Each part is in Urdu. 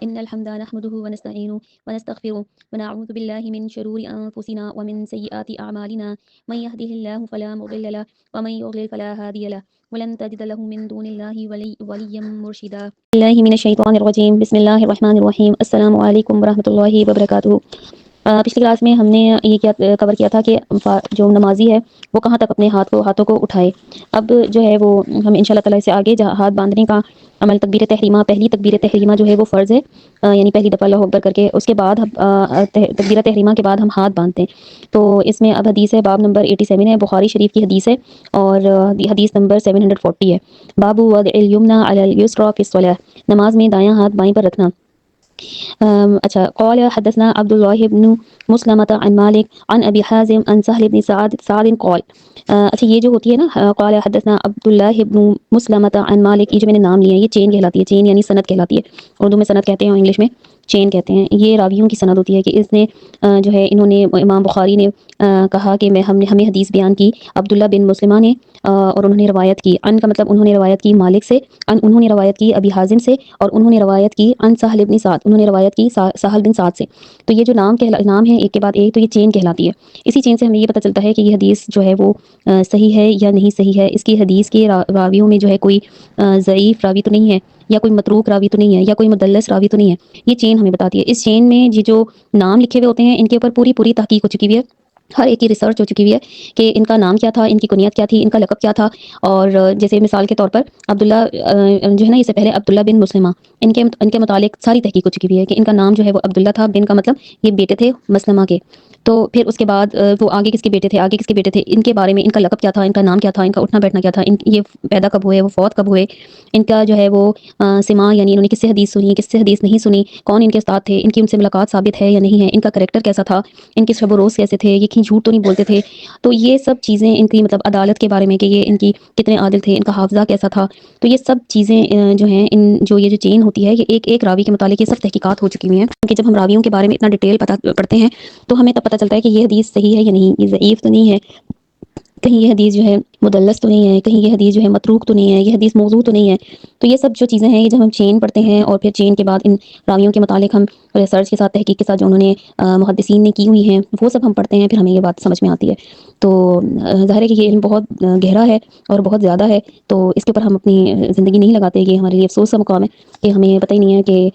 إن الحمد نحمده ونستعينه ونستغفره ونعوذ بالله من شرور أنفسنا ومن سيئات أعمالنا من يهده الله فلا مضل له ومن يضلل فلا هادي له ولن تجد له من دون الله وليا مرشدا الله من الشيطان الرجيم بسم الله الرحمن الرحيم السلام علیکم ورحمۃ اللہ وبرکاتہ۔ پچھلی کلاس میں ہم نے یہ کیا کور کیا تھا کہ جو نمازی ہے وہ کہاں تک اپنے ہاتھوں کو اٹھائے۔ اب جو ہے وہ ہم ان شاء اللہ تعالیٰ سے آگے ہاتھ باندھنے کا عمل تکبیر تحریمہ، پہلی تکبیر تحریمہ جو ہے وہ فرض ہے، یعنی پہلی دفعہ اللہ اکبر کر کے اس کے بعد تکبیر تحریمہ کے بعد ہم ہاتھ باندھتے ہیں۔ تو اس میں اب حدیث ہے، باب نمبر 87 ہے، بخاری شریف کی حدیث ہے اور حدیث نمبر 740 ہے۔ باب وضع الیمنی علی الیسری فی الصلاۃ، نماز میں دایاں ہاتھ بائیں پر رکھنا۔ اچھا، قال حدثنا عبد الله بن مسلمة عن مالك عن ابي حازم عن سهل بن سعد قال، اچھا یہ جو ہوتی ہے نا قال حدثنا عبد الله بن مسلمة عن مالك، یہ جو میں نے نام لیا ہے یہ چین کہلاتی ہے، چین یعنی سند کہلاتی ہے، اردو میں سند کہتے ہیں اور انگلش میں چین کہتے ہیں۔ یہ راویوں کی سند ہوتی ہے کہ اس نے جو ہے انہوں نے امام بخاری نے کہا کہ ہمیں حدیث بیان کی عبداللہ بن مسلمہ نے، اور انہوں نے روایت کی ان کا مطلب انہوں نے روایت کی مالک سے، انہوں نے روایت کی ابی حازم سے، اور انہوں نے روایت کی ان سہل بن سعد، انہوں نے روایت کی سہل بن سعد سے۔ تو یہ جو نام ہے ایک کے بعد ایک، تو یہ چین کہلاتی ہے۔ اسی چین سے ہمیں یہ پتہ چلتا ہے کہ یہ حدیث جو ہے وہ صحیح ہے یا نہیں صحیح ہے۔ اس کی حدیث کے راویوں میں جو ہے کوئی ضعیف راوی تو نہیں ہے، یا کوئی متروک راوی تو نہیں ہے، یا کوئی مدلس راوی تو نہیں ہے۔ یہ چین ہمیں بتاتی ہے۔ اس چین میں جو نام لکھے ہوئے ہوتے ہیں ان کے اوپر پوری تحقیق ہو چکی ہوئی ہے، ہر ایک کی ریسرچ ہو چکی ہوئی ہے کہ ان کا نام کیا تھا، ان کی کنیت کیا تھی، ان کا لقب کیا تھا۔ اور جیسے مثال کے طور پر عبداللہ جو ہے نا، اس سے پہلے عبداللہ بن مسلمہ، ان کے متعلق ساری تحقیق ہو چکی ہوئی ہے کہ ان کا نام جو ہے وہ عبداللہ تھا، بن کا مطلب یہ بیٹے تھے مسلمہ کے۔ تو پھر اس کے بعد وہ آگے کس کے بیٹے تھے، ان کے بارے میں ان کا لقب کیا تھا، ان کا نام کیا تھا، ان کا اٹھنا بیٹھنا کیا تھا، یہ پیدا کب ہوئے، وہ فوت کب ہوئے، ان کا جو ہے وہ سماع یعنی انہوں نے کس سے حدیث سنی، کس سے حدیث نہیں سنی، کون ان کے استاد تھے، ان کی ان سے ملاقات ثابت ہے یا نہیں ہے، ان کا کریکٹر کیسا تھا، ان کے شب و روز کیسے تھے، یہ کہیں جھوٹ تو نہیں بولتے تھے۔ تو یہ سب چیزیں ان کی مطلب عدالت کے بارے میں کہ یہ ان کی کتنے عادل تھے، ان کا حافظہ کیسا تھا۔ تو یہ سب چیزیں جو ہیں یہ جو چین ہوتی ہے، یہ ایک راوی کے متعلق یہ سب تحقیقات ہو چکی ہوئی ہیں کہ جب ہم راویوں کے بارے میں اتنا ڈیٹیل پڑھتے ہیں تو ہمیں تب پتہ چلتا ہے کہ یہ حدیث صحیح ہے یا نہیں، یہ ضعیف تو نہیں ہے، کہیں یہ حدیث جو ہے مدلس تو نہیں ہے، کہیں یہ حدیث جو ہے متروک تو نہیں ہے، یہ حدیث موضوع تو نہیں ہے۔ تو یہ سب جو چیزیں ہیں، یہ جب ہم چین پڑھتے ہیں اور پھر چین کے بعد ان راویوں کے متعلق ہم ریسرچ کے ساتھ، تحقیق کے ساتھ جو انہوں نے محدثین نے کی ہوئی ہیں وہ سب ہم پڑھتے ہیں، پھر ہمیں یہ بات سمجھ میں آتی ہے۔ تو ظاہر ہے کہ یہ علم بہت گہرا ہے اور بہت زیادہ ہے، تو اس کے اوپر ہم اپنی زندگی نہیں لگاتے، یہ ہمارے لیے افسوس کا مقام ہے کہ ہمیں پتہ ہی نہیں ہے کہ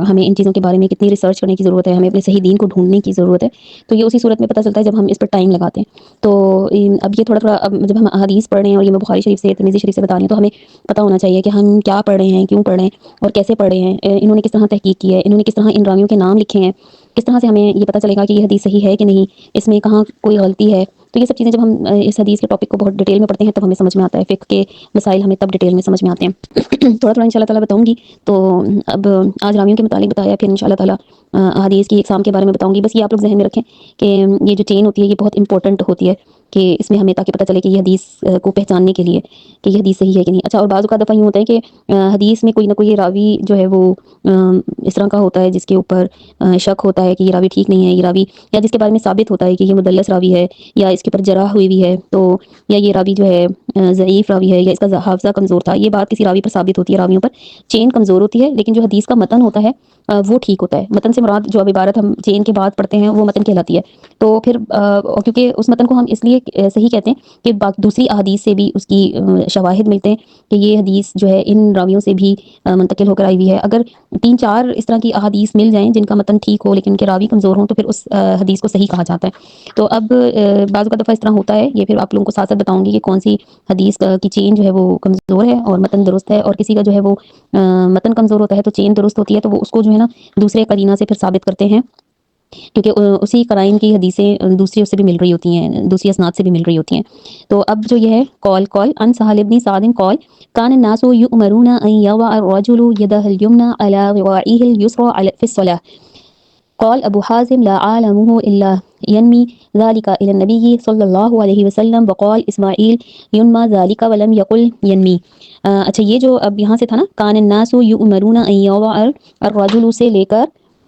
ہمیں ان چیزوں کے بارے میں کتنی ریسرچ کرنے کی ضرورت ہے، ہمیں اپنے صحیح دین کو ڈھونڈنے کی ضرورت ہے۔ تو یہ اسی صورت میں پتہ چلتا ہے جب ہم اس پر ٹائم لگاتے ہیں۔ تو اب یہ تھوڑا اب جب ہم حدیث پڑھ رہے ہیں اور یہ میں بخاری شریف سے، ترمذی شریف سے بتا رہی ہوں، تو ہمیں پتہ ہونا چاہیے کہ ہم کیا پڑھ رہے ہیں، کیوں پڑھ رہے ہیں اور کیسے پڑھ رہے ہیں، انہوں نے کس طرح تحقیق کی ہے، انہوں نے کس طرح ان راویوں کے نام لکھے ہیں، کس طرح سے ہمیں یہ پتہ چلے گا کہ یہ حدیث صحیح ہے کہ نہیں، اس میں کہاں کوئی غلطی ہے۔ تو یہ سب چیزیں جب ہم اس حدیث کے ٹاپک کو بہت ڈیٹیل میں پڑھتے ہیں تب ہمیں سمجھ میں آتا ہے، فقہ کے مسائل ہمیں تب ڈیٹیل میں سمجھ میں آتے ہیں۔ تھوڑا ان شاء اللہ تعالیٰ بتاؤں گی۔ تو اب آج راویوں کے متعلق بتایا، پھر ان شاء اللہ تعالیٰ حدیث کی اقسام کے بارے میں بتاؤں گی۔ بس یہ آپ لوگ ذہن میں رکھیں کہ یہ جو چین ہوتی ہے یہ بہت امپورٹنٹ ہوتی ہے کہ اس میں ہمیں تاکہ پتہ چلے کہ یہ حدیث کو پہچاننے کے لیے کہ یہ حدیث صحیح ہے کہ نہیں۔ اچھا، اور بعض اوقات دفعہ یہ ہوتا ہے کہ حدیث میں کوئی نہ کوئی راوی جو ہے وہ اس طرح کا ہوتا ہے جس کے اوپر شک ہوتا ہے کہ یہ راوی ٹھیک نہیں ہے، یہ راوی، یا جس کے بارے میں ثابت ہوتا ہے کہ یہ مدلس راوی ہے، یا اس کے اوپر جرح ہوئی بھی ہے، تو یا یہ راوی جو ہے ضعیف راوی ہے، یا اس کا حافظہ کمزور تھا، یہ بات کسی راوی پر ثابت ہوتی ہے، راویوں پر چین کمزور ہوتی ہے، لیکن جو حدیث کا متن ہوتا ہے وہ ٹھیک ہوتا ہے۔ متن سے مراد جو اب عبارت ہم چین کے بعد پڑھتے ہیں وہ متن کہلاتی ہے۔ تو پھر کیونکہ اس متن کو ہم اس لیے صحیح کہتے ہیں کہ دوسری احادیث سے بھی اس کی شواہد ملتے ہیں کہ یہ حدیث جو ہے ان راویوں سے بھی منتقل ہو کر آئی ہوئی ہے۔ اگر 3-4 اس طرح کی احادیث مل جائیں جن کا متن ٹھیک ہو لیکن ان کے راوی کمزور ہوں تو پھر اس حدیث کو صحیح کہا جاتا ہے۔ تو اب بعض کا دفعہ اس طرح ہوتا ہے، یہ پھر آپ لوگوں کو ساتھ ساتھ بتاؤں گی کہ کون سی حدیث کی چین جو ہے وہ کمزور ہے اور متن درست ہے، اور کسی کا جو ہے وہ متن کمزور ہوتا ہے تو چین درست ہوتی ہے، تو وہ اس کو جو ہے نا دوسرے قرینہ سے پھر ثابت کرتے ہیں، کیونکہ اسی قرائن کی حدیثیں دوسری اس سے بھی مل رہی ہوتی ہیں، دوسری اسناد سے بھی مل رہی ہوتی ہیں۔ تو اب جو یہ ہے قول ان سہل بن سعد قال كان الناس يؤمرون ان يضع الرجل يده اليمنى على ذراعه اليسرى في الصلاة قال ابو حازم لا عالمه الا ينمي ذلك الى النبي صلی اللہ علیہ وسلم وقال اسماعیل ينمى ذلك ولم يقل ينمي۔ اچھا، یہ جو اب یہاں سے تھا نا كان الناس يؤمرون ان يضع الرجل سے لے کر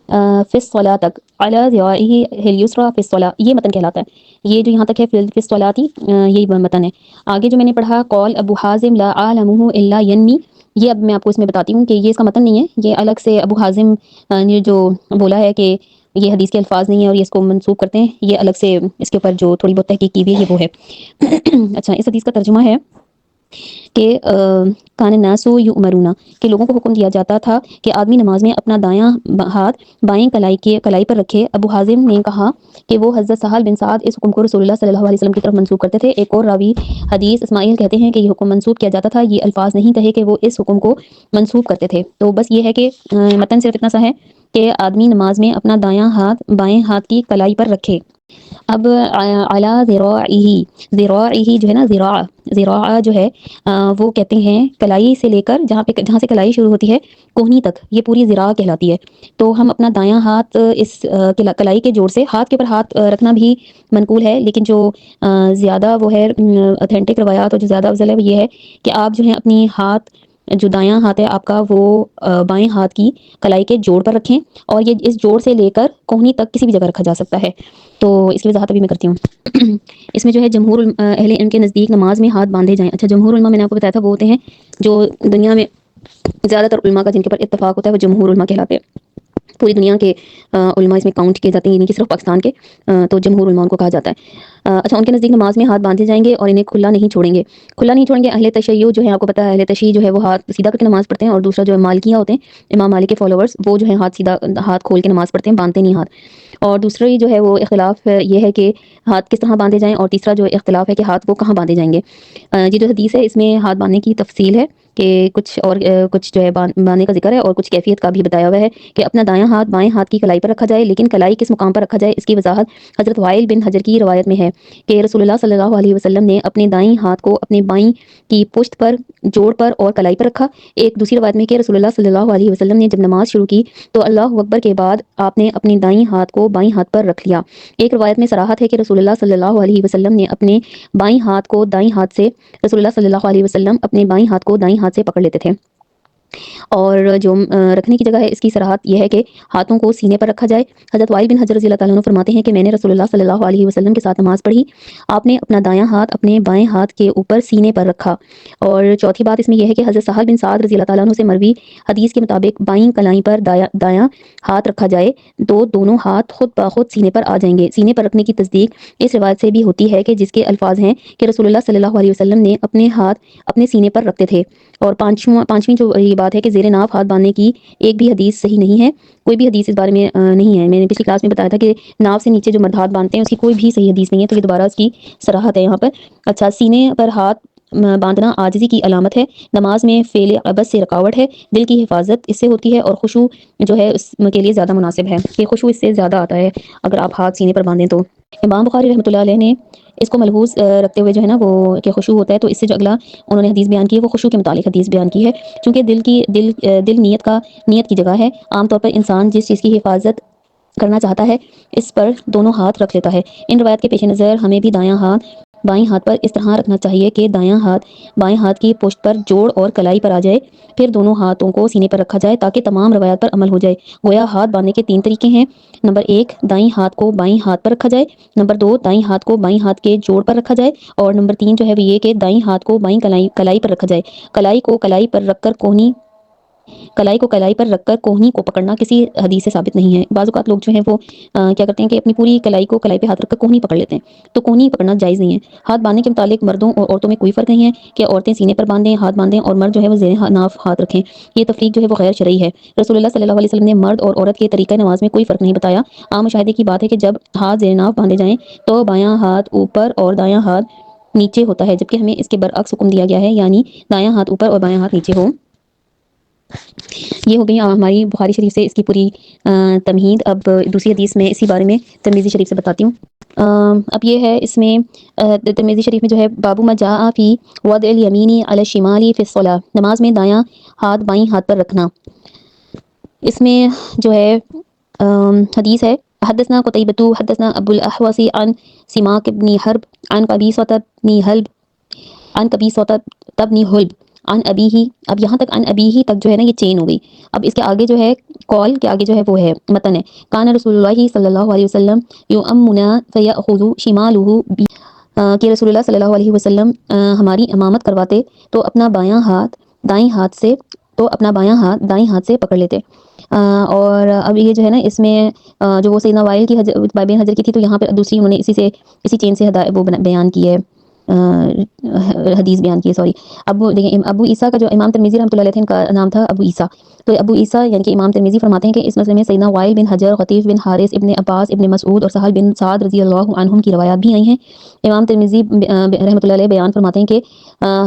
فی الصلاۃ تک علی ذراعہ الیسری فی الصلاۃ، یہ متن کہلاتا ہے۔ یہ جو یہاں تک ہے فی الصلاۃ یہی متن ہے۔ آگے جو میں نے پڑھا قول ابو حازم لا عالمہ الا ینمی، یہ اب میں آپ کو اس میں بتاتی ہوں کہ یہ اس کا متن نہیں ہے، یہ الگ سے ابو حازم نے جو بولا ہے کہ یہ حدیث کے الفاظ نہیں ہیں اور یہ اس کو منسوخ کرتے ہیں، یہ الگ سے اس کے اوپر جو تھوڑی بہت تحقیق کی ہوئی ہے یہ وہ ہے۔ اچھا، اس حدیث کا ترجمہ ہے کہ کان الناس یؤمرون، کہ لوگوں کو حکم دیا جاتا تھا کہ آدمی نماز میں اپنا دایاں ہاتھ بائیں کلائی پر رکھے۔ ابو حازم نے کہا کہ وہ حضرت سہل بن سعد اس حکم کو رسول اللہ صلی اللہ علیہ وسلم کی طرف منسوخ کرتے تھے۔ ایک اور راوی حدیث اسماعیل کہتے ہیں کہ یہ حکم منسوخ کیا جاتا تھا، یہ الفاظ نہیں کہے کہ وہ اس حکم کو منسوخ کرتے تھے۔ تو بس یہ ہے کہ متن صرف اتنا سا ہے کہ آدمی نماز میں اپنا دایاں ہاتھ بائیں ہاتھ کی کلائی پر رکھے۔ اب علی ذراعہ جو ہے نا، ذراع جو ہے وہ کہتے ہیں کلائی سے لے کر جہاں سے کلائی شروع ہوتی ہے کوہنی تک، یہ پوری ذراع کہلاتی ہے۔ تو ہم اپنا دایاں ہاتھ اس کلائی کے جوڑ سے، ہاتھ کے اوپر ہاتھ رکھنا بھی منقول ہے، لیکن جو زیادہ وہ ہے اتھینٹک روایات اور جو زیادہ افضل ہے وہ یہ ہے کہ آپ جو ہے اپنی ہاتھ، جو دایاں ہاتھ ہے آپ کا، وہ بائیں ہاتھ کی کلائی کے جوڑ پر رکھیں، اور یہ اس جوڑ سے لے کر کوہنی تک کسی بھی جگہ رکھا جا سکتا ہے۔ تو اس کی وضاحت ابھی میں کرتی ہوں۔ اس میں جو ہے جمہور اہل علم کے نزدیک نماز میں ہاتھ باندھے جائیں۔ اچھا، جمہور علماء میں نے آپ کو بتایا تھا وہ ہوتے ہیں جو دنیا میں زیادہ تر علماء کا جن کے پر اتفاق ہوتا ہے وہ جمہور علماء کہلاتے ہیں۔ پوری دنیا کے علماء اس میں کاؤنٹ کیے جاتے ہیں، یعنی کہ صرف پاکستان کے تو جمہور علماء ان کو کہا جاتا ہے۔ اچھا، ان کے نزدیک نماز میں ہاتھ باندھے جائیں گے اور انہیں کھلا نہیں چھوڑیں گے۔ کھلا نہیں چھوڑیں گے۔ اہل تشیع جو ہے، آپ کو پتہ ہے اہل تشیع جو ہے وہ ہاتھ سیدھا کر کے نماز پڑھتے ہیں، اور دوسرا جو ہے مالکیہ ہوتے ہیں، امام مالک کے فالوورز، وہ جو ہے ہاتھ کھول کے نماز پڑھتے ہیں، باندھتے نہیں ہاتھ۔ اور دوسری جو ہے وہ اختلاف یہ ہے کہ ہاتھ کس طرح باندھے جائیں، اور تیسرا جو اختلاف ہے کہ ہاتھ وہ کہاں باندھے جائیں گے۔ یہ جو حدیث ہے اس میں ہاتھ باندھنے کی تفصیل ہے کہ کچھ جو ہے باندھنے کا ذکر ہے، اور کچھ کیفیت کا بھی بتایا ہوا ہے کہ اپنا دایاں ہاتھ بائیں ہاتھ کی کلائی پر رکھا جائے، لیکن کلائی کس مقام پر رکھا جائے اس کی وضاحت حضرت وائل بن حجر کی روایت میں ہے کہ رسول اللہ صلی اللہ علیہ وسلم نے اپنے دائیں ہاتھ کو اپنے بائیں کی پشت پر، جوڑ پر اور کلائی پر رکھا۔ ایک دوسری روایت میں کہ رسول اللہ صلی اللہ علیہ وسلم نے جب نماز شروع کی تو اللہ اکبر کے بعد آپ نے اپنے دائیں ہاتھ کو بائیں ہاتھ پر رکھ لیا۔ ایک روایت میں صراحت ہے کہ رسول اللہ صلی اللہ علیہ وسلم نے اپنے بائیں ہاتھ کو دائیں ہاتھ سے، رسول اللہ صلی اللہ علیہ وسلم اپنے بائیں ہاتھ کو دائیں ہاتھ سے پکڑ لیتے تھے۔ اور جو رکھنے کی جگہ ہے اس کی صراحت یہ ہے کہ ہاتھوں کو سینے پر رکھا جائے۔ حضرت وائل بن حجر رضی اللہ تعالیٰ عنہ فرماتے ہیں کہ میں نے رسول اللہ صلی اللہ علیہ وسلم کے ساتھ نماز پڑھی، آپ نے اپنا دایاں ہاتھ اپنے بائیں ہاتھ کے اوپر سینے پر رکھا۔ اور چوتھی بات اس میں یہ ہے کہ حضرت سہل بن سعد رضی اللہ تعالیٰ عنہ سے مروی حدیث کے مطابق بائیں کلائی پر دایاں ہاتھ رکھا جائے تو دونوں ہاتھ خود بخود سینے پر آ جائیں گے۔ سینے پر رکھنے کی تصدیق اس روایت سے بھی ہوتی ہے کہ جس کے الفاظ ہیں کہ رسول اللہ صلی اللہ علیہ وسلم نے اپنے ہاتھ اپنے سینے پر رکھتے تھے۔ اور پانچویں جو یہ بات ہے کہ زیر ناف ہاتھ باندھنے کی ایک بھی حدیث صحیح نہیں ہے، کوئی بھی حدیث اس بارے میں نہیں ہے۔ میں نے پچھلی کلاس میں بتایا تھا کہ ناف سے نیچے جو مرد ہاتھ باندھتے ہیں اس کی کوئی بھی صحیح حدیث نہیں ہے، تو یہ دوبارہ اس کی صراحت ہے یہاں پر۔ اچھا، سینے پر ہاتھ باندھنا عاجزی کی علامت ہے، نماز میں فعل عبث سے رکاوٹ ہے، دل کی حفاظت اس سے ہوتی ہے، اور خشوع جو ہے اس کے لیے زیادہ مناسب ہے، کہ خشوع اس سے زیادہ آتا ہے اگر آپ ہاتھ سینے پر باندھیں تو۔ امام بخاری رحمۃ اللہ علیہ نے اس کو ملحوظ رکھتے ہوئے جو ہے نا وہ کہ خشوع ہوتا ہے، تو اس سے جو اگلا انہوں نے حدیث بیان کی ہے وہ خشوع کے متعلق حدیث بیان کی ہے، چونکہ دل نیت کی جگہ ہے۔ عام طور پر انسان جس چیز کی حفاظت کرنا چاہتا ہے اس پر دونوں ہاتھ رکھ لیتا ہے۔ ان روایت کے پیش نظر ہمیں بھی دایاں ہاتھ بائیں ہاتھ پر اس طرح رکھنا چاہیے کہ دایاں ہاتھ بائیں ہاتھ کی پشت پر جوڑ اور کلائی پر آ جائے، پھر دونوں ہاتھوں کو سینے پر رکھا جائے تاکہ تمام روایات پر عمل ہو جائے۔ گویا ہاتھ باندھنے کے 3 طریقے ہیں۔ نمبر 1، دائیں ہاتھ کو بائیں ہاتھ پر رکھا جائے۔ نمبر 2، دائیں ہاتھ کو بائیں ہاتھ کے جوڑ پر رکھا جائے۔ اور نمبر 3 جو ہے وہ یہ کہ دائیں ہاتھ کو بائیں کلائی پر رکھا جائے۔ کلائی پر رکھ کر کوہنی کو پکڑنا کسی حدیث سے ثابت نہیں ہے۔ بعض اوقات لوگ جو ہیں وہ کیا کرتے ہیں کہ اپنی پوری کلائی پہ ہاتھ رکھ کر کوہنی پکڑ لیتے ہیں، تو کوہنی پکڑنا جائز نہیں ہے۔ ہاتھ باندھنے کے متعلق مردوں اور عورتوں میں کوئی فرق نہیں ہے کہ عورتیں سینے پر ہاتھ باندھیں اور مرد جو ہے وہ زیر ناف ہاتھ رکھیں، یہ تفریق جو ہے وہ غیر شرعی ہے۔ رسول اللہ صلی اللہ علیہ وسلم نے مرد اور عورت کے طریقہ نماز میں کوئی فرق نہیں بتایا۔ عام مشاہدے کی بات ہے کہ جب ہاتھ زیر ناف باندھے جائیں تو بایاں ہاتھ اوپر اور دایاں ہاتھ نیچے ہوتا ہے، جبکہ ہمیں اس کے برعکس حکم دیا گیا ہے، یعنی دایاں ہاتھ اوپر اور بایاں ہاتھ نیچے ہو۔ یہ ہو گئی ہماری بخاری شریف سے اس کی پوری تمہید۔ اب دوسری حدیث میں اسی بارے میں ترمذی شریف سے بتاتی ہوں۔ اب یہ ہے اس میں ترمذی شریف میں جو ہے باب ما جاء فی وضع الیمین علی الشمال فی الصلاۃ، نماز میں دایاں ہاتھ بائیں ہاتھ پر رکھنا۔ اس میں جو ہے حدیث ہے حدثنا قتیبۃ حدثنا ابو الاحوص عن سماک بن حرب عن قبیصۃ بن حلب عن ابیہ۔ اب یہاں تک عن ابیہ تک جو ہے نا یہ چین ہو گئی۔ اب اس کے آگے جو ہے قول کے آگے جو ہے وہ ہے متن ہے کان رسول اللہ صلی اللہ علیہ وسلم یؤمنا فیأخذ شمالہ، کہ رسول اللہ صلی اللہ علیہ وسلم ہماری امامت کرواتے تو اپنا بایاں ہاتھ دائیں ہاتھ سے تو اپنا بایاں ہاتھ دائیں ہاتھ سے پکڑ لیتے. اور اب یہ جو ہے نا اس میں جو وہ سیدنا وائل کی بین حجر کی تھی، تو یہاں پہ دوسری انہوں نے اسی چین سے وہ بیان کی ہے، حدیث بیان کی ہے. سوری، دیکھیں ابو عیسیٰ کا جو امام ترمذی رحمۃ اللہ علیہ تھے، ان کا نام تھا ابو عیسیٰ. تو ابو عیسیٰ یعنی کہ امام ترمذی فرماتے ہیں کہ اس مسئلے میں سیدنا وائل بن حجر، غطیف بن حارث، ابن عباس، ابن مسعود اور سہل بن سعد رضی اللہ عنہم کی روایات بھی آئی ہیں. امام ترمذی رحمۃ اللہ علیہ بیان فرماتے ہیں کہ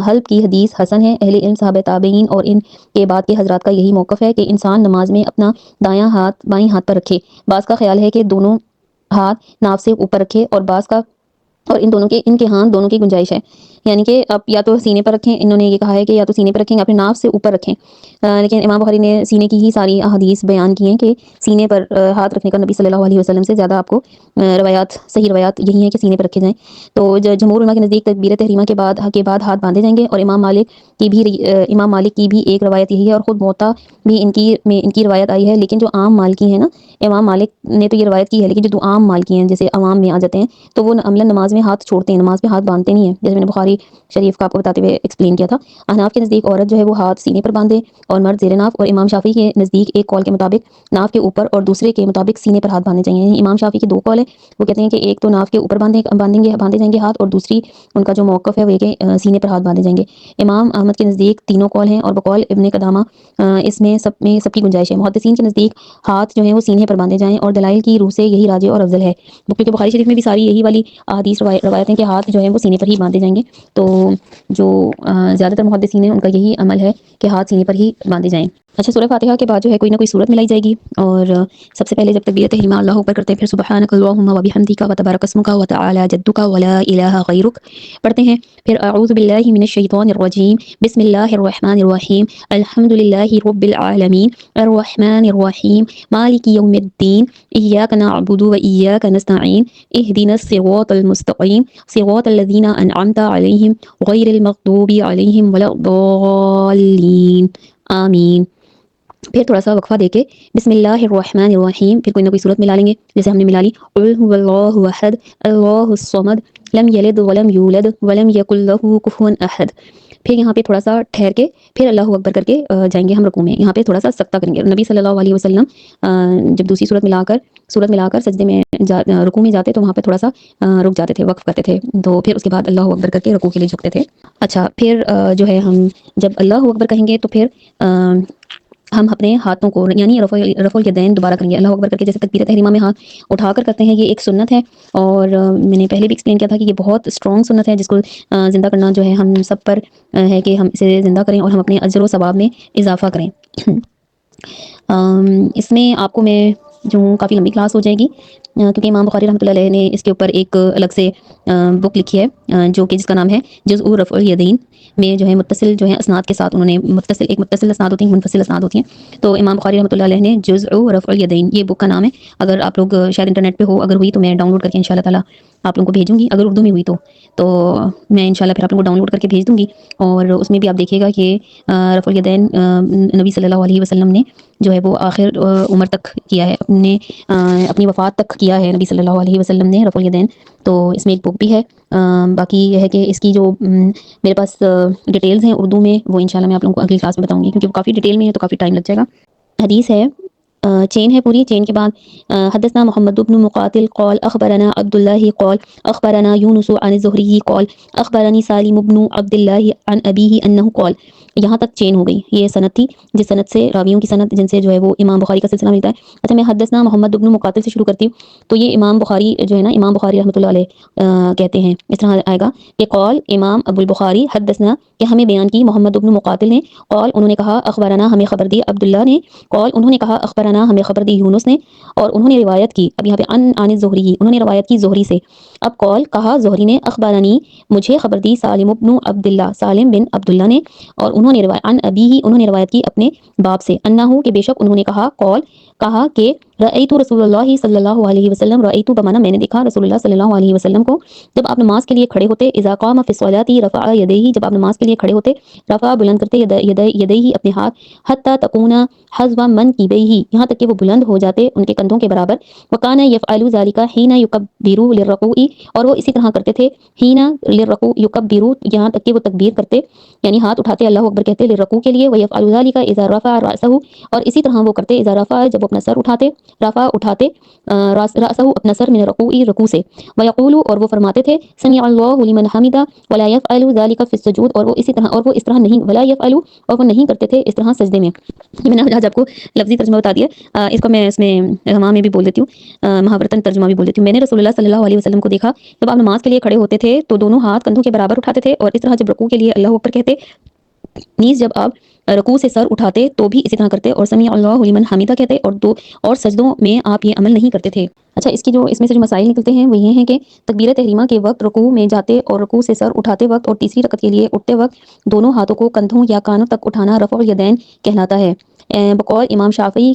حلق کی حدیث حسن ہے. اہل علم، صحابہ تابعین اور ان کے بعد کے حضرات کا یہی موقف ہے کہ انسان نماز میں اپنا دایاں ہاتھ بائیں ہاتھ پر رکھے. بعض کا خیال ہے کہ دونوں ہاتھ ناف سے اوپر رکھے، اور بعض کا اور ان کے ہاں دونوں کی گنجائش ہے، یعنی کہ آپ یا تو سینے پر رکھیں. انہوں نے یہ کہا ہے کہ یا تو سینے پر رکھیں یا پھر ناف سے اوپر رکھیں. لیکن امام بخاری نے سینے کی ہی ساری احادیث بیان کی ہیں کہ سینے پر ہاتھ رکھنے کا نبی صلی اللہ علیہ وسلم سے زیادہ آپ کو صحیح روایات یہی ہیں کہ سینے پر رکھے جائیں. تو جمہور علماء کے نزدیک تکبیر تحریمہ کے بعد ہاتھ باندھے جائیں گے. اور امام مالک کی بھی ایک روایت یہی ہے، اور خود موطا بھی ان کی روایت آئی ہے. لیکن جو عام مالکی ہیں نا، امام مالک نے تو یہ روایت کی ہے، لیکن جو عام مالکی ہیں جیسے عوام میں آ جاتے ہیں تو وہ عملاً نماز میں ہاتھ چھوڑتے ہیں، نماز میں ہاتھ باندھتے نہیں ہیں، جیسے میں نے بخاری شریف کا آپ کو بتاتے ہوئے ایکسپلین کیا تھا. احناف کے نزدیک عورت جو ہے وہ ہاتھ سینے پر باندھے اور مرد زیر ناف. اور امام شافعی کے نزدیک ایک قول کے مطابق ناف کے اوپر اور دوسرے کے مطابق سینے پر ہاتھ باندھنے چاہیے. امام شافعی کے دو قول ہیں، وہ کہتے ہیں کہ ایک تو ناف کے اوپر باندھے جائیں گے ہاتھ، اور دوسری ان کا جو موقف ہے وہ یہ کہ سینے پر ہاتھ باندھے جائیں گے. امام احمد کے نزدیک تینوں قول ہیں، اور بقول ابن قدامہ اس میں سب کی گنجائش ہے. محدثین کے نزدیک ہاتھ جو ہیں وہ سینے پر باندھے جائیں، اور دلائل کی روح سے یہی راجح اور افضل ہے، کیونکہ بخاری شریف میں بھی ساری یہی والی احادیث روایتیں کہ ہاتھ جو ہیں وہ سینے پر ہی باندھے جائیں گے. تو جو زیادہ تر محدثین ہیں ان کا یہی عمل ہے کہ ہاتھ سینے پر ہی باندھے جائیں. اچھا، سورہ فاتحہ کے بعد جو ہے کوئی نہ کوئی سورت ملائی جائے گی، اور سب سے پہلے جب تکبیر تحریمہ اللہ اکبر کرتے ہیں پھر سبحانک اللہم و بحمدک و تبارک اسمک و تعالی جدک و لا الہ غیرک پڑھتے ہیں. پھر اعوذ باللہ من الشیطان الرجیم، بسم اللہ الرحمن الرحیم، الحمد للہ رب العالمین، الرحمن الرحیم، مالک یوم الدین، ایاک نعبد و ایاک نستعین، اہدنا الصراط المستقیم، صراط الذین انعمت علیہم غیر المغضوب علیہم ولا الضالین، آمین. پھر تھوڑا سا وقفہ دے کے بسم اللہ الرحمن الرحیم پھر کوئی نہ کوئی صورت ملا لیں گے، جیسے ہم نے ملا لی قل هو اللہ احد اللہ الصمد لم یلد ولم یولد ولم یکن لہ کفوا احد. پھر یہاں پہ تھوڑا سا ٹھہر کے پھر اللہ اکبر کر کے جائیں گے ہم رکوع میں. یہاں پہ تھوڑا سا سکتہ کریں گے. نبی صلی اللہ علیہ وسلم جب دوسری صورت ملا کر سجدے میں رکوع میں جاتے تو وہاں پہ تھوڑا سا رک جاتے تھے، وقف کرتے تھے، تو پھر اس کے بعد اللہ اکبر کر کے رکوع کے لیے جھکتے تھے. اچھا، پھر جو ہے ہم جب اللہ اکبر کہیں گے تو پھر ہم اپنے ہاتھوں کو یعنی رفع الیدین دوبارہ کریں گے. اللہ اکبر کر کے جیسے تکبیر تحریمہ میں ہاتھ اٹھا کر کرتے ہیں، یہ ایک سنت ہے، اور میں نے پہلے بھی ایکسپلین کیا تھا کہ یہ بہت اسٹرانگ سنت ہے جس کو زندہ کرنا جو ہے ہم سب پر ہے کہ ہم اسے زندہ کریں اور ہم اپنے اجر و ثواب میں اضافہ کریں. اس میں آپ کو میں جو کافی لمبی کلاس ہو جائے گی، کیونکہ امام بخاری رحمۃ اللہ علیہ نے اس کے اوپر ایک الگ سے بک لکھی ہے جو کہ جس کا نام ہے جزء رفع الیدین. میں جو ہے متصل جو ہے اسناد کے ساتھ انہوں نے متصل اسناد ہوتی ہیں، منفصل اسناد ہوتی ہیں. تو امام بخاری رحمۃ اللہ علیہ نے جزء رفع الیدین یہ بک کا نام ہے. اگر آپ لوگ شاید انٹرنیٹ پہ ہو، اگر ہوئی تو میں ڈاؤن لوڈ کر کے انشاءاللہ تعالی آپ لوگوں کو بھیجوں گی. اگر اردو میں ہوئی تو میں انشاءاللہ پھر آپ لوگوں کو ڈاؤن لوڈ کر کے بھیج دوں گی. اور اس میں بھی آپ دیکھیے گا کہ رفع الیدین نبی صلی اللہ علیہ وسلم نے جو ہے وہ آخر عمر تک کیا ہے، اپنی وفات تک کیا ہے نبی صلی اللہ علیہ وسلم نے رفع الیدین. تو اس میں ایک بک بھی ہے. باقی یہ ہے کہ اس کی جو میرے پاس ڈیٹیلز ہیں اردو میں، وہ انشاءاللہ میں آپ لوگوں کو اگلی کلاس میں بتاؤں گی، کیونکہ وہ کافی ڈیٹیل میں ہے تو کافی ٹائم لگ جائے گا. حدیث ہے، چین ہے پوری. چین کے بعد حدثنا محمد بن مقاتل قال اخبرنا عبد الله قال اخبرنا يونس عن الزهري قال اخبرني سالم بن عبد الله عن ابيه انه قال. یہاں تک چین ہو گئی. یہ سند تھی جس سند سے راویوں کی سند جن سے جو ہے وہ امام بخاری کا سلسلہ ملتا ہے. اچھا، میں حدثنا محمد بن مقاتل سے شروع کرتی ہوں. تو یہ امام بخاری جو ہے نا، امام بخاری رحمۃ اللہ علیہ کہتے ہیں، اس طرح آئے گا کہ قال امام ابو البخاری حدثنا، کہ ہمیں بیان کی محمد بن مقاتل نے، قال انہوں نے کہا اخبرنا ہمیں خبر دی عبداللہ نے، قال انہوں نے کہا اخبرنا ہمیں خبر دی یونس نے، اور انہوں نے روایت کی اب یہاں پہ عن زہری، انہوں نے روایت کی زہری سے. اب قال کہا زہری نے اخبرنی مجھے خبر دی سالم بن عبداللہ، سالم بن عبداللہ نے، اور انہوں نے روایت عن ابی ہی، انہوں نے روایت کی اپنے باپ سے، انہو کہ بے شک انہوں نے کہا، قال کہا کہ رأیت رسول اللہ صلی اللہ علیہ وسلم، رأیت بمانا میں نے دیکھا رسول اللہ صلی اللہ علیہ وسلم کو جب آپ نماز کے لیے کھڑے ہوتے، اذا قام فی الصلاۃ رفع یدیہ، جب آپ نماز کے لیے کھڑے ہوتے، رفع بلند کرتے یدیہ اپنے ہاتھ، حتی تکون حذو منکبیہ، یہاں تک کہ وہ بلند ہو جاتے ان کے کندھوں کے برابر، وکان یفعل ذلک حین یکبر للرکوع، اور وہ اسی طرح کرتے تھے حین للرکوع یکبر، یہاں تک کہ وہ تکبیر کرتے یعنی ہاتھ اٹھاتے اللہ اکبر کہتے للرکوع کے لیے، ویفعل ذلک اذا رفع رأسہ، اور اسی طرح وہ کرتے اذا رفع، جب اپنا سر اٹھاتے، رفع اٹھاتے رأسہ اپنا سر من الرکوع، رکوع سے، ویقول، اور وہ فرماتے تھے سمع اللہ لمن حمدہ ولا يفعل ذلك في السجود، اور وہ اس طرح نہیں، ولا يفعل، اور وہ نہیں کرتے تھے اس طرح سجدے میں۔ یہ میں نے آج آپ کو لفظی ترجمہ بتا دیا، اس کو میں اس میں ہمام میں بھی بول دیتی ہوں، محاورتاً ترجمہ بھی بول دیتی ہوں۔ میں نے رسول اللہ صلی اللہ علیہ وسلم کو دیکھا جب آپ نماز کے لیے کھڑے ہوتے تھے تو دونوں ہاتھ کندھوں کے برابر اٹھاتے تھے، اور اس طرح جب رکوع کے لیے اللہ اکبر کہتے، نیز جب آپ رکوع سے سر اٹھاتے تو بھی اسی طرح کرتے، اور سمیع اللہ لمن حمیدہ کہتے، اور سجدوں میں آپ یہ عمل نہیں کرتے تھے۔ اچھا، اس میں سے جو مسائل نکلتے ہیں وہ یہ ہیں کہ تکبیر تحریمہ کے وقت رکوع میں جاتے اور رکوع سے سر اٹھاتے وقت اور تیسری رکعت کے لیے اٹھتے وقت دونوں ہاتھوں کو کندھوں یا کانوں تک اٹھانا رفع الیدین کہلاتا ہے۔ بقول امام شافعی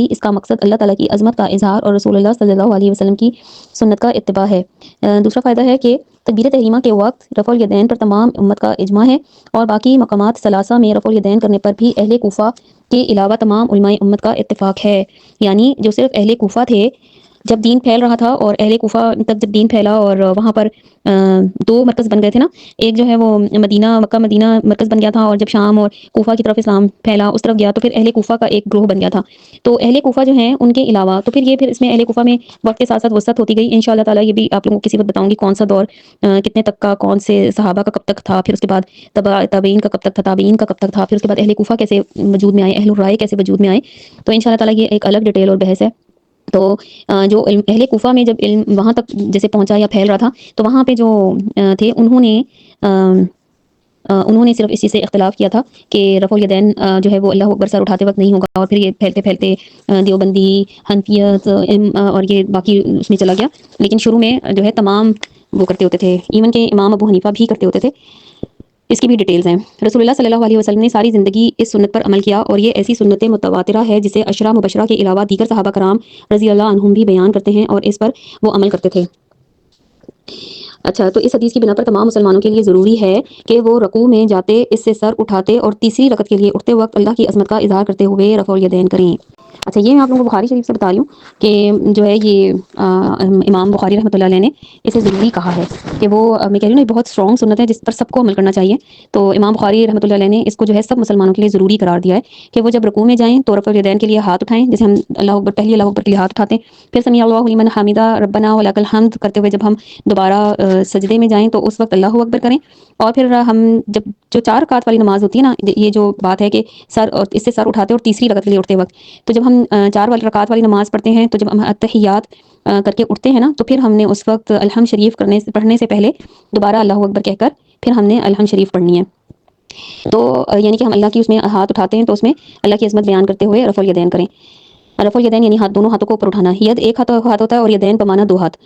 اس کا مقصد اللہ تعالیٰ کی عظمت کا اظہار اور رسول اللہ صلی اللہ علیہ وسلم کی سنت کا اتباع ہے۔ دوسرا فائدہ ہے کہ تکبیر تحریمہ کے وقت رفع الیدین پر تمام امت کا اجماع ہے، اور باقی مقامات ثلاثہ میں رفع الیدین کرنے پر بھی اہل کوفہ کے علاوہ تمام علماء امت کا اتفاق ہے۔ یعنی جو صرف اہل کوفہ تھے جب دین پھیل رہا تھا، اور اہل کوفہ تک جب دین پھیلا اور وہاں پر دو مرکز بن گئے تھے نا، ایک جو ہے وہ مکہ مدینہ مرکز بن گیا تھا، اور جب شام اور کوفہ کی طرف اسلام پھیلا اس طرف گیا تو پھر اہل کوفہ کا ایک گروہ بن گیا تھا۔ تو اہل کوفہ جو ہیں ان کے علاوہ تو پھر اس میں اہل کوفہ میں وقت کے ساتھ ساتھ وسعت ہوتی گئی۔ انشاءاللہ تعالیٰ یہ بھی آپ لوگوں کو کسی وقت بتاؤں گی کون سا دور کتنے تک کا، کون سے صحابہ کا کب تک تھا، پھر اس کے بعد تابعین کا کب تک تھا، تابعین کا کب تک تھا، پھر اس کے بعد اہل کوفہ کیسے وجود میں آئے، اہل الرائے کیسے وجود میں آئے، تو انشاءاللہ تعالیٰ یہ ایک الگ ڈیٹیل اور بحث ہے۔ تو جو اہل کوفہ میں جب علم وہاں تک جیسے پہنچا یا پھیل رہا تھا تو وہاں پہ جو تھے انہوں نے صرف اسی سے اختلاف کیا تھا کہ رفع الیدین جو ہے وہ اللہ اکبر سر اٹھاتے وقت نہیں ہوگا، اور پھر یہ پھیلتے پھیلتے دیوبندی، حنفیت اور یہ باقی اس میں چلا گیا، لیکن شروع میں جو ہے تمام وہ کرتے ہوتے تھے، ایون کہ امام ابو حنیفہ بھی کرتے ہوتے تھے۔ اس کی بھی ڈیٹیلز ہیں۔ رسول اللہ صلی اللہ علیہ وسلم نے ساری زندگی اس سنت پر عمل کیا، اور یہ ایسی سنت متواترہ ہے جسے عشرہ مبشرہ کے علاوہ دیگر صحابہ کرام رضی اللہ عنہم بھی بیان کرتے ہیں اور اس پر وہ عمل کرتے تھے۔ اچھا، تو اس حدیث کی بنا پر تمام مسلمانوں کے لیے ضروری ہے کہ وہ رکوع میں جاتے اس سے سر اٹھاتے اور تیسری رکعت کے لیے اٹھتے وقت اللہ کی عظمت کا اظہار کرتے ہوئے رفع الیدین کریں۔ اچھا، یہ میں آپ لوگوں کو بخاری شریف سے بتا رہی ہوں کہ جو ہے یہ امام بخاری رحمۃ اللہ علیہ نے اسے ضروری کہا ہے کہ وہ میں کہہ رہی ہوں نا بہت اسٹرانگ سنت ہے جس پر سب کو عمل کرنا چاہیے۔ تو امام بخاری رحمۃ اللہ علیہ نے اس کو جو ہے سب مسلمانوں کے لیے ضروری قرار دیا ہے کہ وہ جب رکوع میں جائیں تو رفع الیدین کے لیے ہاتھ اٹھائیں، جیسے ہم اللہ اکبر پہلی اللہ اکبر کے لیے ہاتھ اٹھاتے ہیں، پھر سمیع اللہ لمن حمیدہ ربنا ولک الحمد کرتے ہوئے جب ہم دوبارہ سجدے میں جائیں تو اس وقت اللہ اکبر کریں، اور پھر ہم جب جو 4 رکعت والی نماز ہوتی ہے نا، یہ جو بات ہے کہ اس سے سر اٹھاتے اور تیسری رکعت کے لیے اٹھتے وقت، تو جب ہم 4 رکعت والی نماز پڑھتے ہیں تو جب ہم التحیات کر کے اٹھتے ہیں نا، تو پھر ہم نے اس وقت الحمد شریف پڑھنے سے پہلے دوبارہ اللہ اکبر کہہ کر پھر ہم نے الحمد شریف پڑھنی ہے۔ تو یعنی کہ ہم اللہ کی اس میں ہاتھ اٹھاتے ہیں تو اس میں اللہ کی عظمت بیان کرتے ہوئے رفع الیدین کریں۔ رفع الیدین یعنی دونوں ہاتھوں کو اوپر اٹھانا، ید ایک ہاتھ ہوتا ہے اور یدین بمانا 2 ہاتھ۔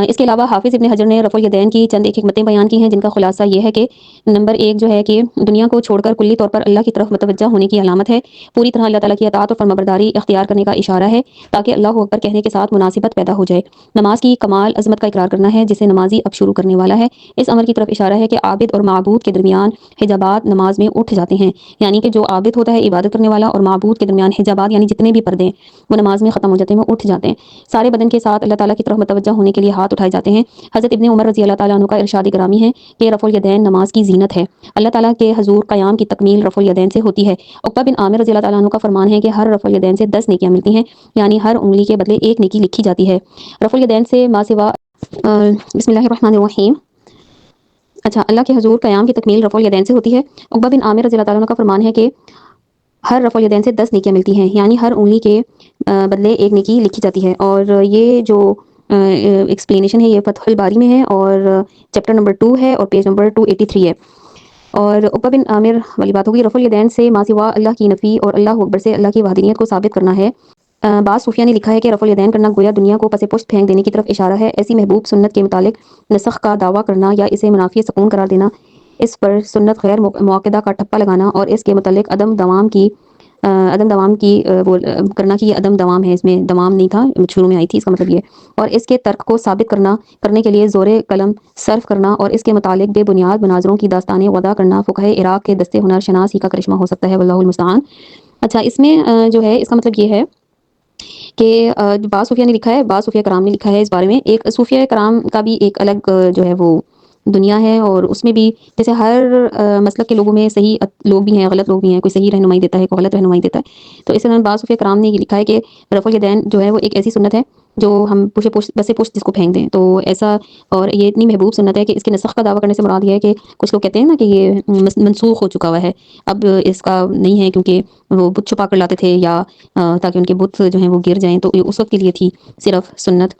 اس کے علاوہ حافظ ابن حجر نے رفع الیدین کی چند ایک حکمتیں بیان کی ہیں، جن کا خلاصہ یہ ہے کہ نمبر 1 جو ہے کہ دنیا کو چھوڑ کر کلی طور پر اللہ کی طرف متوجہ ہونے کی علامت ہے، پوری طرح اللہ تعالیٰ کی اطاعت اور فرمانبرداری اختیار کرنے کا اشارہ ہے تاکہ اللہ اکبر کہنے کے ساتھ مناسبت پیدا ہو جائے۔ نماز کی کمال عظمت کا اقرار کرنا ہے جسے نمازی اب شروع کرنے والا ہے۔ اس امر کی طرف اشارہ ہے کہ عابد اور معبود کے درمیان حجابات نماز میں اٹھ جاتے ہیں، یعنی کہ جو عابد ہوتا ہے عبادت کرنے والا، اور معبود کے درمیان حجابات یعنی جتنے بھی پردے وہ نماز میں ختم ہو جاتے ہیں، وہ اٹھ جاتے ہیں۔ سارے بدن کے ساتھ اللہ تعالیٰ کی طرف متوجہ ہونے کے لیے ہاتھ اٹھائے جاتے ہیں۔ حضرت ابن عمر رضی اللہ تعالیٰ عنہ کا ارشاد گرامی ہے کہ رفع الیدین نماز کی زینت ہے، اللہ تعالیٰ کے حضور قیام کی تکمیل رفع الیدین سے ہوتی ہے۔ عقبہ بن عامر رضی اللہ تعالیٰ عنہ کا فرمان ہے کہ ہر رفع الیدین سے 10 نیکیاں ملتی ہیں، یعنی ہر انگلی کے بدلے 1 نیکی لکھی جاتی ہے۔ رفع الیدین سے ما سوا بسم اللہ الرحمن الرحیم، اچھا، اللہ کے حضور قیام کی تکمیل رفع الیدین سے ہوتی ہے۔ عقبہ بن عامر رضی اللہ تعالیٰ عنہ کا فرمان ہے کہ ہر رفع الیدین سے 10 نیکیاں ملتی ہیں، یعنی ہر انگلی کے بدلے 1 نیکی لکھی جاتی ہے۔ اور یہ جو ایکسپلینیشن ہے یہ فتح الباری میں ہے، اور چیپٹر نمبر 2 ہے، اور پیج نمبر 283 ہے۔ اور عقبہ بن عامر والی بات ہوگی۔ رفع الیدین سے ما سوا اللہ کی نفی اور اللہ اکبر سے اللہ کی وحدانیت کو ثابت کرنا ہے۔ بعض صوفیہ نے لکھا ہے کہ رفع الیدین کرنا گویا دنیا کو پس پشت پھینک دینے کی طرف اشارہ ہے۔ ایسی محبوب سنت کے متعلق نسخ کا دعویٰ کرنا یا اسے منافی سکون قرار دینا، اس پر سنت غیر موقدہ کا ٹھپا لگانا اور اس کے متعلق عدم دوام کی عدم دوام کی کرنا کہ یہ عدم دوام ہے، اس میں دوام نہیں تھا، شروع میں آئی تھی، اس کا مطلب یہ اور اس کے ترک کو ثابت کرنے کے لیے زور قلم صرف کرنا اور اس کے متعلق بے بنیاد مناظروں کی داستانیں وضع کرنا فقہ عراق کے دستے ہنر شناس ہی کا کرشمہ ہو سکتا ہے، واللہ المستعان۔ اچھا، اس میں جو ہے اس کا مطلب یہ ہے کہ بعض صوفیہ نے لکھا ہے، بعض صوفیہ کرام نے لکھا ہے اس بارے میں۔ ایک صوفیہ کرام کا بھی ایک الگ جو ہے وہ دنیا ہے، اور اس میں بھی جیسے ہر مسلک کے لوگوں میں صحیح لوگ بھی ہیں، غلط لوگ بھی ہیں، کوئی صحیح رہنمائی دیتا ہے، کوئی غلط رہنمائی دیتا ہے۔ تو اس طرح بعض صوفیہ کرام نے یہ لکھا ہے کہ رفع الیدین جو ہے وہ ایک ایسی سنت ہے جو ہم بسے پشت جس کو پھینک دیں، تو ایسا، اور یہ اتنی محبوب سنت ہے کہ اس کے نسخ کا دعویٰ کرنے سے مراد یہ ہے کہ کچھ لوگ کہتے ہیں نا کہ یہ منسوخ ہو چکا ہوا ہے، اب اس کا نہیں ہے، کیونکہ وہ بت چھپا کر لاتے تھے یا تاکہ ان کے بت جو ہیں وہ گر جائیں، تو یہ اس وقت کے لیے تھی صرف سنت،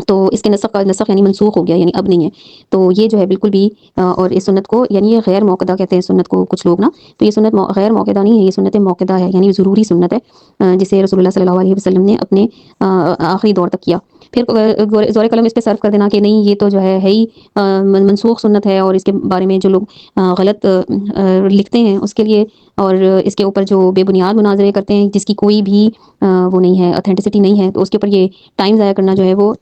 تو اس کے نسخ یعنی منسوخ ہو گیا، یعنی اب نہیں ہے۔ تو یہ جو ہے بالکل بھی اور اس سنت کو یعنی یہ غیر موقدہ کہتے ہیں سنت کو کچھ لوگ نا، تو یہ سنت غیر موقدہ نہیں ہے، یہ سنت موقدہ ہے، یعنی ضروری سنت ہے جسے رسول اللہ صلی اللہ علیہ وسلم نے اپنے آخری دور تک کیا۔ پھر زور قلم اس پہ صرف کر دینا کہ نہیں یہ تو جو ہے ہی منسوخ سنت ہے، اور اس کے بارے میں جو لوگ غلط لکھتے ہیں اس کے لیے، اور اس کے اوپر جو بے بنیاد مناظرے کرتے ہیں جس کی کوئی بھی وہ نہیں ہے، اتھینٹسٹی نہیں ہے، تو اس کے اوپر یہ ٹائم ضائع کرنا جو ہے وہ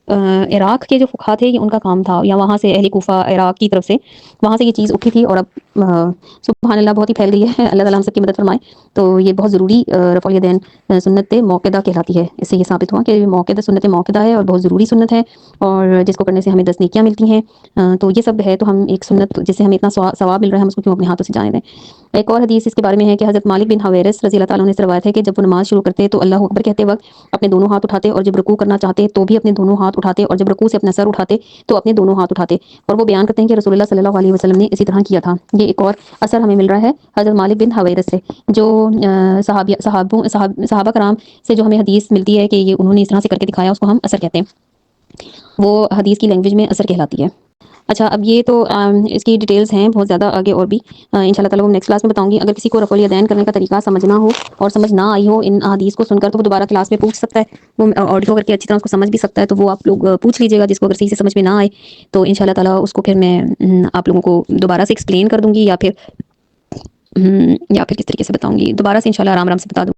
عراق کے جو فقہا تھے یہ ان کا کام تھا، یا وہاں سے اہل کوفہ عراق کی طرف سے وہاں سے یہ چیز اٹھی تھی، اور اب سبحان اللہ بہت ہی پھیل گئی ہے، اللہ تعالیٰ ہم سب کی مدد فرمائے۔ تو یہ بہت ضروری رفع الیدین سنت موقدہ کہلاتی ہے، اس سے یہ ثابت ہوا کہ موقدہ سنت موقدہ ہے اور بہت ضروری سنت ہے، اور جس کو کرنے سے ہمیں 10 نیکیاں ملتی ہیں۔ تو یہ سب ہے، تو ہم ایک سنت جس سے ہمیں اتنا ثواب مل رہا ہے ہم اس کو کیوں اپنے ہاتھوں سے جانے دیں۔ ایک اور حدیث اس کے بارے میں ہے کہ حضرت مالک بن حویرث رضی اللہ تعالیٰ عنہ سے روایت ہے کہ جب وہ نماز شروع کرتے تو اللہ اکبر کہتے وقت اپنے دونوں ہاتھ اٹھاتے، اور جب رکوع کرنا چاہتے تو بھی اپنے دونوں ہاتھ اٹھاتے، اور جب رکوع سے اپنا سر اٹھاتے تو اپنے دونوں ہاتھ اٹھاتے، اور وہ بیان کرتے ہیں کہ رسول اللہ صلی اللہ علیہ وسلم نے اسی طرح کیا تھا۔ یہ ایک اور اثر ہمیں مل رہا ہے حضرت مالک بن حویرث سے، جو صحابہ کرام سے جو ہمیں حدیث ملتی ہے کہ یہ انہوں نے اس طرح سے کر کے دکھایا، اس کو ہم اثر کہتے ہیں، وہ حدیث کی لینگویج میں اثر کہلاتی ہے۔ اچھا، اب یہ تو اس کی ڈیٹیلز ہیں بہت زیادہ آگے، اور بھی انشاءاللہ تعالیٰ وہ نیکسٹ کلاس میں بتاؤں گی۔ اگر کسی کو رفع الیدین کرنے کا طریقہ سمجھنا ہو اور سمجھ نہ آئی ہو ان حدیث کو سن کر، تو وہ دوبارہ کلاس میں پوچھ سکتا ہے، وہ آڈیو کر کے اچھی طرح اس کو سمجھ بھی سکتا ہے، تو وہ آپ لوگ پوچھ لیجیے گا، جس کو اگر صحیح سے سمجھ میں نہ آئے تو انشاءاللہ تعالیٰ اس کو پھر میں آپ لوگوں کو دوبارہ سے ایکسپلین کر دوں گی، یا پھر کس طریقے سے بتاؤں گی، دوبارہ سے انشاءاللہ آرام آرام سے بتا دوں